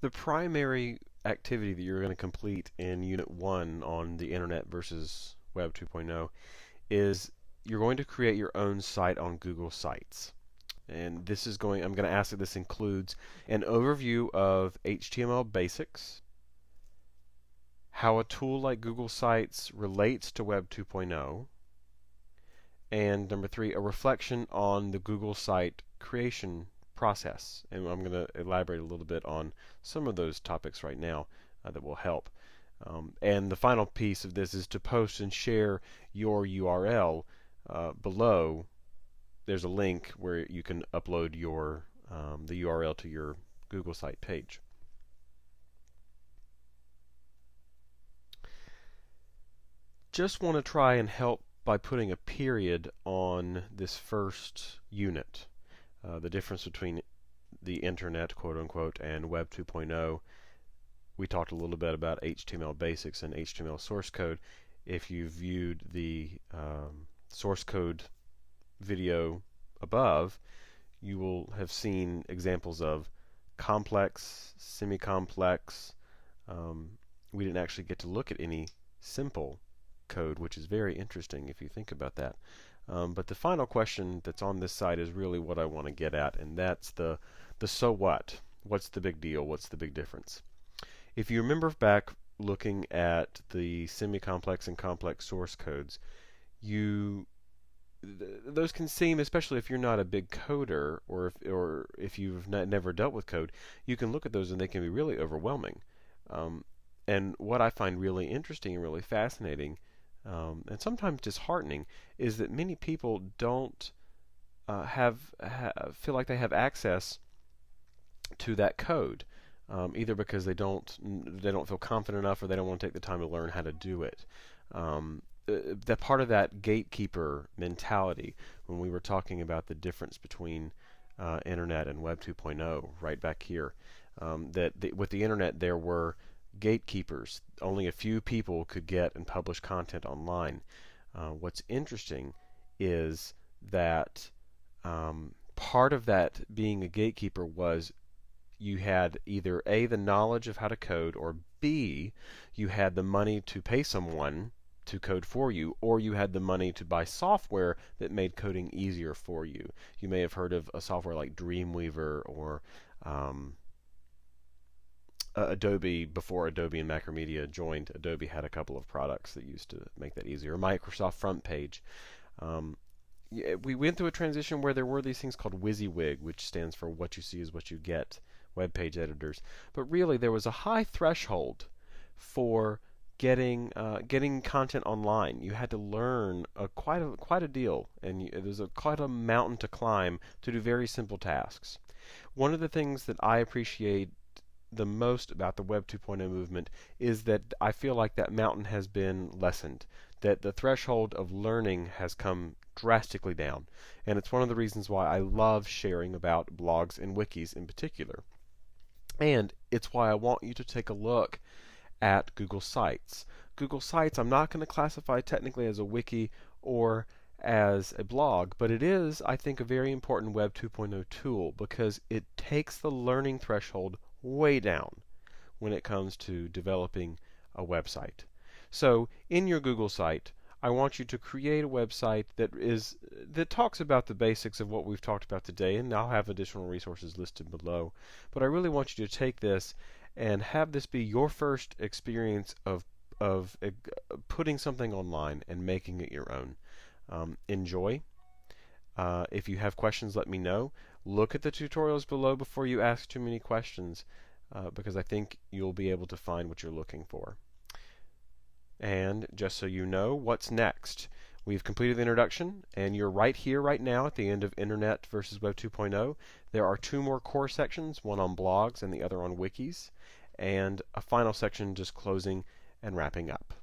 The primary activity that you're going to complete in Unit 1 on the Internet versus Web 2.0 is you're going to create your own site on Google Sites. And I'm going to ask that this includes an overview of HTML basics, how a tool like Google Sites relates to Web 2.0, and number 3, a reflection on the Google site creation process. And I'm going to elaborate a little bit on some of those topics right now that will help. And the final piece of this is to post and share your URL below. There's a link where you can upload your the URL to your Google site page. Just want to try and help by putting a period on this first unit. The difference between the Internet, quote unquote, and Web 2.0. We talked a little bit about HTML basics and HTML source code. If you viewed the source code video above, you will have seen examples of complex, semi-complex. We didn't actually get to look at any simple code, which is very interesting if you think about that. But the final question that's on this side is really what I want to get at, and that's the so what? What's the big deal? What's the big difference? If you remember back looking at the semi-complex and complex source codes, those can seem, especially if you're not a big coder or if you've never dealt with code, you can look at those and they can be really overwhelming. And what I find really interesting and really fascinating, and sometimes disheartening, is that many people don't feel like they have access to that code, either because they don't feel confident enough, or they don't want to take the time to learn how to do it. That part of that gatekeeper mentality, when we were talking about the difference between Internet and Web 2.0, right back here, with the Internet there were gatekeepers. Only a few people could get and publish content online. What's interesting is that part of that being a gatekeeper was you had either A, the knowledge of how to code, or B, you had the money to pay someone to code for you, or you had the money to buy software that made coding easier for you. You may have heard of a software like Dreamweaver or Adobe. Before Adobe and Macromedia joined, Adobe had a couple of products that used to make that easier. Microsoft Front Page. We went through a transition where there were these things called WYSIWYG, which stands for what you see is what you get, web page editors. But really, there was a high threshold for getting content online. You had to learn quite a deal, and there's quite a mountain to climb to do very simple tasks. One of the things that I appreciate the most about the Web 2.0 movement is that I feel like that mountain has been lessened, that the threshold of learning has come drastically down. And it's one of the reasons why I love sharing about blogs and wikis in particular. And it's why I want you to take a look at Google Sites. Google Sites I'm not going to classify technically as a wiki or as a blog, but it is, I think, a very important Web 2.0 tool because it takes the learning threshold way down when it comes to developing a website. So in your Google site, I want you to create a website that talks about the basics of what we've talked about today, and I'll have additional resources listed below. But I really want you to take this and have this be your first experience of putting something online and making it your own. Enjoy. If you have questions, let me know. Look at the tutorials below before you ask too many questions, because I think you'll be able to find what you're looking for. And just so you know, what's next? We've completed the introduction, and you're right here, right now, at the end of Internet versus Web 2.0. There are 2 more core sections, one on blogs and the other on wikis, and a final section just closing and wrapping up.